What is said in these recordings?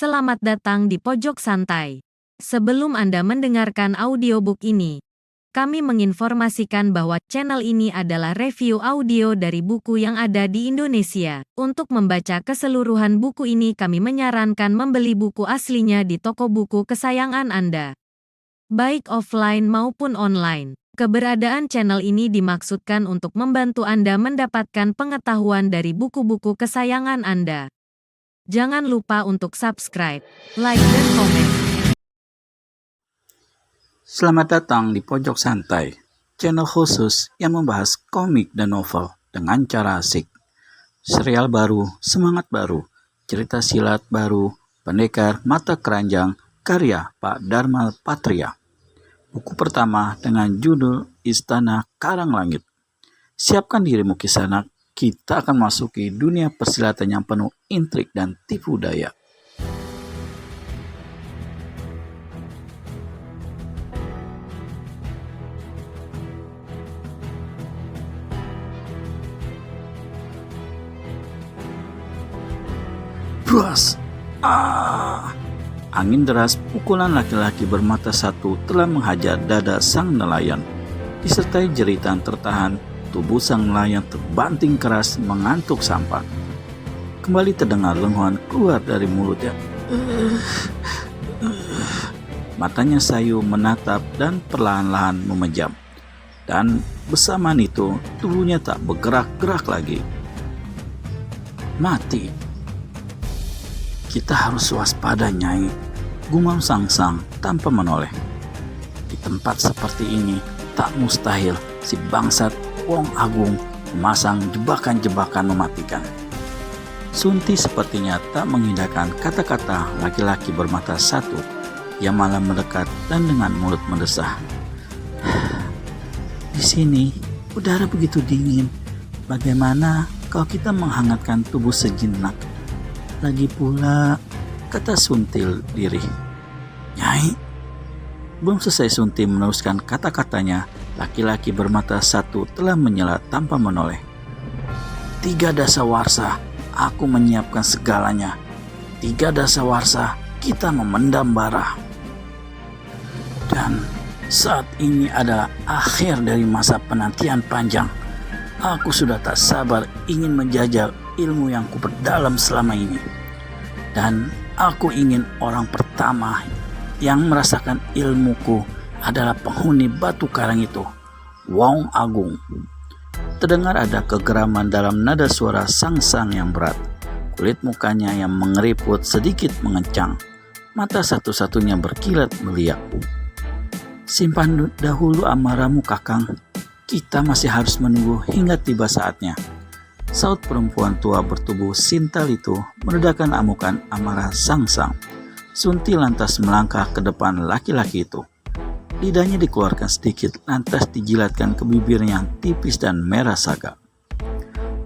Selamat datang di Pojok Santai. Sebelum Anda mendengarkan audiobook ini, kami menginformasikan bahwa channel ini adalah review audio dari buku yang ada di Indonesia. Untuk membaca keseluruhan buku ini, kami menyarankan membeli buku aslinya di toko buku kesayangan Anda, baik offline maupun online. Keberadaan channel ini dimaksudkan untuk membantu Anda mendapatkan pengetahuan dari buku-buku kesayangan Anda. Jangan lupa untuk subscribe, like, dan komen. Selamat datang di Pojok Santai, channel khusus yang membahas komik dan novel dengan cara asik. Serial baru, semangat baru, cerita silat baru, pendekar mata keranjang, karya Pak Dharma Patria. Buku pertama dengan judul Istana Karang Langit. Siapkan dirimu kisanak, kita akan masuki dunia persilatan yang penuh intrik dan tipu daya. Bras! Angin deras pukulan laki-laki bermata satu telah menghajar dada sang nelayan. Disertai jeritan tertahan, tubuh sang nelayan terbanting keras mengantuk sampak. Kembali terdengar lenguhan keluar dari mulutnya. Matanya sayu menatap dan perlahan-lahan memejam. Dan bersamaan itu tubuhnya tak bergerak-gerak lagi. Mati. Kita harus waspada, Nyai, gumam Sangsang tanpa menoleh. Di tempat seperti ini tak mustahil si bangsat Wong Agung memasang jebakan-jebakan mematikan. Sunti sepertinya tak mengindahkan kata-kata laki-laki bermata satu yang malah mendekat dan dengan mulut mendesah. Di sini udara begitu dingin. Bagaimana kalau kita menghangatkan tubuh sejenak? Lagi pula, kata Suntil diri. Nyai, belum selesai Sunti meneruskan kata-katanya, laki-laki bermata satu telah menyela tanpa menoleh. 3 dasawarsa, aku menyiapkan segalanya. 3 dasawarsa, kita memendam bara. Dan saat ini adalah akhir dari masa penantian panjang. Aku sudah tak sabar ingin menjajal ilmu yang kuperdalam selama ini. Dan aku ingin orang pertama yang merasakan ilmuku adalah penghuni batu karang itu, Wong Agung. Terdengar ada kegeraman dalam nada suara Sangsang yang berat. Kulit mukanya yang mengeriput sedikit mengencang. Mata satu-satunya berkilat meliak. Simpan dahulu amarahmu, Kakang. Kita masih harus menunggu hingga tiba saatnya. Saut perempuan tua bertubuh sintal itu meredakan amukan amarah Sangsang. Sunti lantas melangkah ke depan laki-laki itu. Lidahnya dikeluarkan sedikit, lantas dijilatkan ke bibirnya yang tipis dan merah saga.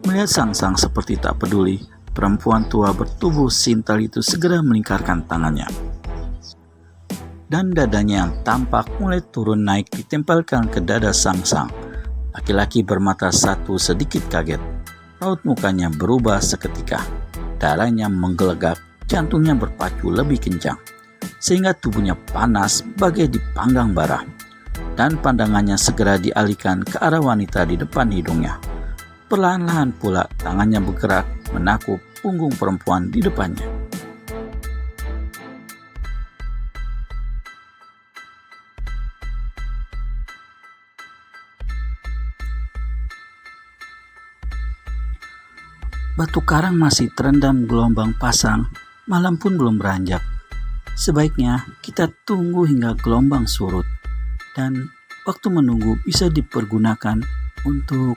Melihat Sangsang seperti tak peduli, perempuan tua bertubuh sintal itu segera melingkarkan tangannya. Dan dadanya yang tampak mulai turun naik ditempelkan ke dada Sangsang. Laki-laki bermata satu sedikit kaget. Raut mukanya berubah seketika. Darahnya menggelegak, jantungnya berpacu lebih kencang, sehingga tubuhnya panas bagai dipanggang bara. Dan pandangannya segera dialihkan ke arah wanita di depan hidungnya. Perlahan-lahan pula tangannya bergerak menakuk punggung perempuan di depannya. Batu karang masih terendam gelombang pasang, malam pun belum beranjak. Sebaiknya kita tunggu hingga gelombang surut, dan waktu menunggu bisa dipergunakan untuk...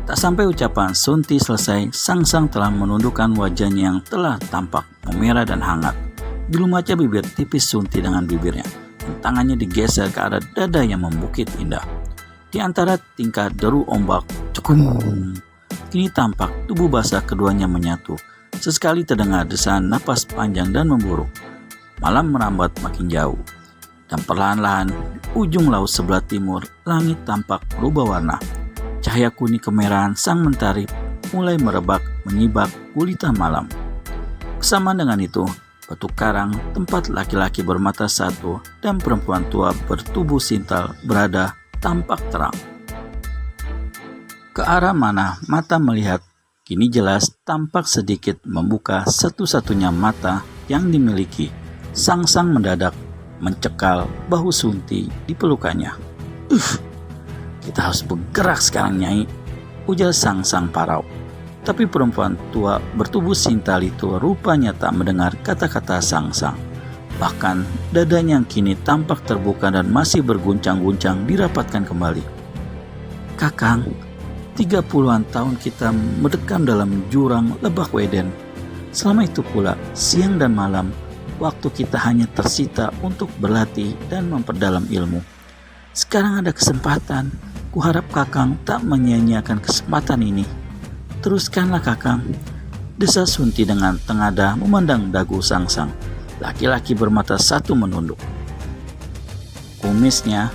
Tak sampai ucapan Sunti selesai, Sangsang telah menundukkan wajahnya yang telah tampak memerah dan hangat. Dilumacnya bibir tipis Sunti dengan bibirnya, dan tangannya digeser ke arah dada yang membukit indah. Di antara tingkah deru ombak, cekum. Kini tampak tubuh basah keduanya menyatu. Sesekali terdengar desahan napas panjang dan memburuk. Malam merambat makin jauh. Dan perlahan-lahan, ujung laut sebelah timur, langit tampak berubah warna. Cahaya kuning kemerahan sang mentari mulai merebak menyibak gulita malam. Bersamaan dengan itu, batu karang tempat laki-laki bermata satu dan perempuan tua bertubuh sintal berada tampak terang. Ke arah mana mata melihat, kini jelas tampak sedikit membuka satu-satunya mata yang dimiliki. Sangsang mendadak mencekal bahu Sunti di pelukannya. Kita harus bergerak sekarang, Nyai, ujar Sangsang parau. Tapi perempuan tua bertubuh sintal itu rupanya tak mendengar kata-kata Sangsang. Bahkan dadanya yang kini tampak terbuka dan masih berguncang-guncang dirapatkan kembali. Kakang, 30-an tahun kita mendekam dalam jurang Lebak Weden. Selama itu pula, siang dan malam, waktu kita hanya tersita untuk berlatih dan memperdalam ilmu. Sekarang ada kesempatan, kuharap Kakang tak menyia-nyiakan kesempatan ini. Teruskanlah Kakang, desa Sunti dengan tengada memandang dagu Sangsang. Laki-laki bermata satu menunduk. Kumisnya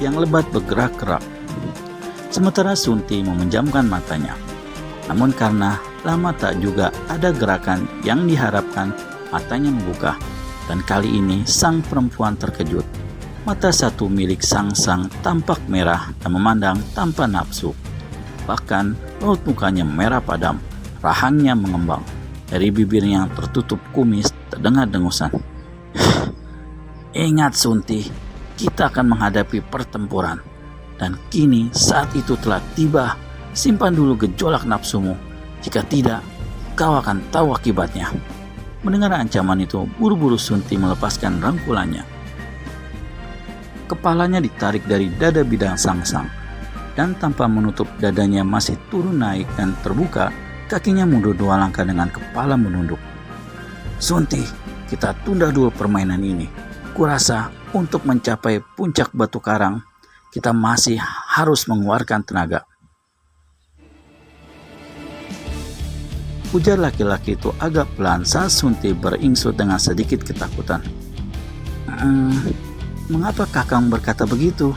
yang lebat bergerak-gerak. Sementara Sunti memejamkan matanya. Namun karena lama tak juga ada gerakan yang diharapkan, matanya membuka. Dan kali ini sang perempuan terkejut. Mata satu milik Sangsang tampak merah dan memandang tanpa nafsu. Bahkan raut mukanya merah padam, rahangnya mengembang. Dari bibirnya yang tertutup kumis terdengar dengusan. Ingat Sunti, kita akan menghadapi pertempuran. Dan kini saat itu telah tiba. Simpan dulu gejolak nafsumu. Jika tidak, kau akan tahu akibatnya. Mendengar ancaman itu, buru-buru Sunti melepaskan rangkulannya. Kepalanya ditarik dari dada bidang Sangsang. Dan tanpa menutup dadanya masih turun naik dan terbuka, kakinya mundur 2 langkah dengan kepala menunduk. Sunti, kita tunda dulu permainan ini. Kurasa untuk mencapai puncak batu karang, kita masih harus mengeluarkan tenaga. Ujar laki-laki itu agak pelan saat Sunti beringsut dengan sedikit ketakutan. Mengapa Kakang berkata begitu?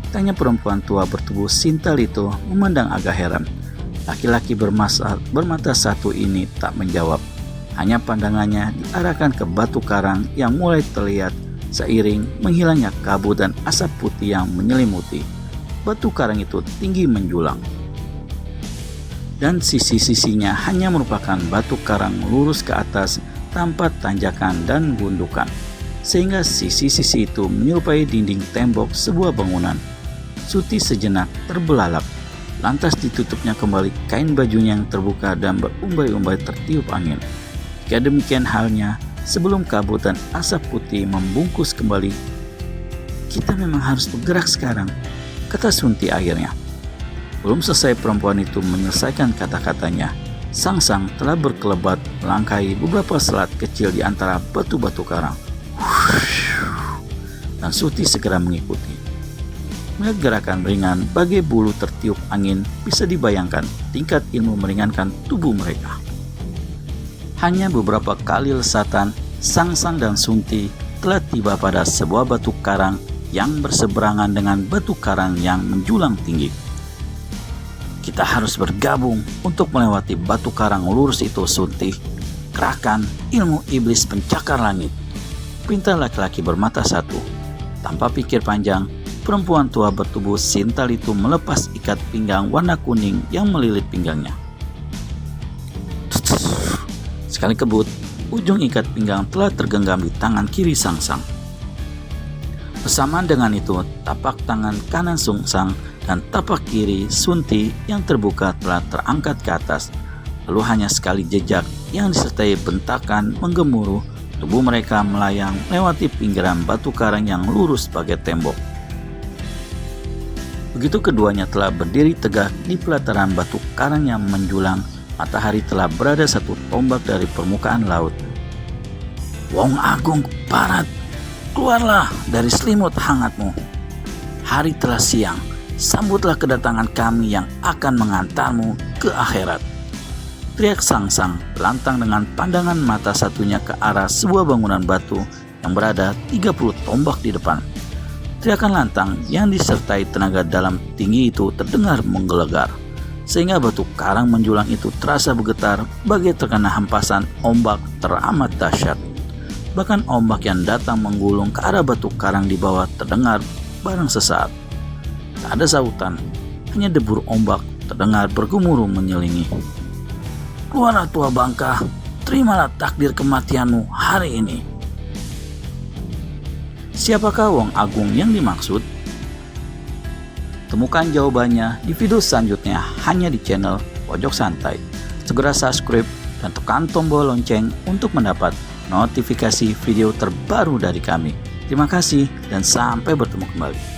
Tanya perempuan tua bertubuh sintal itu memandang agak heran. Laki-laki bermata satu ini tak menjawab. Hanya pandangannya diarahkan ke batu karang yang mulai terlihat seiring menghilangnya kabut dan asap putih yang menyelimuti. Batu karang itu tinggi menjulang. Dan sisi-sisinya hanya merupakan batu karang lurus ke atas tanpa tanjakan dan gundukan. Sehingga sisi-sisi itu menyerupai dinding tembok sebuah bangunan. Sunti sejenak terbelalak, lantas ditutupnya kembali kain bajunya yang terbuka dan berumbai-umbai tertiup angin. Jika demikian halnya, sebelum kabut dan asap putih membungkus kembali, kita memang harus bergerak sekarang, kata Sunti akhirnya. Belum selesai perempuan itu menyelesaikan kata-katanya, Sangsang telah berkelebat melangkahi beberapa selat kecil di antara batu-batu karang. Dan Sunti segera mengikuti. Melihat gerakan ringan bagai bulu tertiup angin, bisa dibayangkan tingkat ilmu meringankan tubuh mereka. Hanya beberapa kali lesatan, Sangsang dan Sunti telah tiba pada sebuah batu karang yang berseberangan dengan batu karang yang menjulang tinggi. Kita harus bergabung untuk melewati batu karang lurus itu, Sunti. Kerahkan ilmu iblis pencakar langit. Perintah laki-laki bermata satu. Tanpa pikir panjang, perempuan tua bertubuh sintal itu melepas ikat pinggang warna kuning yang melilit pinggangnya. Sekali kebut, ujung ikat pinggang telah tergenggam di tangan kiri Sangsang. Bersamaan dengan itu, tapak tangan kanan Sangsang dan tapak kiri Sunti yang terbuka telah terangkat ke atas. Lalu hanya sekali jejak yang disertai bentakan menggemuruh, tubuh mereka melayang melewati pinggiran batu karang yang lurus sebagai tembok. Begitu keduanya telah berdiri tegak di pelataran batu karang yang menjulang, matahari telah berada 1 tombak dari permukaan laut. Wong Agung Barat, keluarlah dari selimut hangatmu. Hari telah siang, sambutlah kedatangan kami yang akan mengantarmu ke akhirat. Teriak Sangsang lantang dengan pandangan mata satunya ke arah sebuah bangunan batu yang berada 30 tombak di depan. Teriakan lantang yang disertai tenaga dalam tinggi itu terdengar menggelegar. sehingga batu karang menjulang itu terasa bergetar bagai terkena hempasan ombak teramat dahsyat. Bahkan ombak yang datang menggulung ke arah batu karang di bawah terdengar barang sesaat. Tak ada sautan, hanya debur ombak terdengar bergemuruh menyelingi. Keluarlah tua bangka, terimalah takdir kematianmu hari ini. Siapakah Wong Agung yang dimaksud? Temukan jawabannya di video selanjutnya hanya di channel Pojok Santai. Segera subscribe dan tekan tombol lonceng untuk mendapat notifikasi video terbaru dari kami. Terima kasih dan sampai bertemu kembali.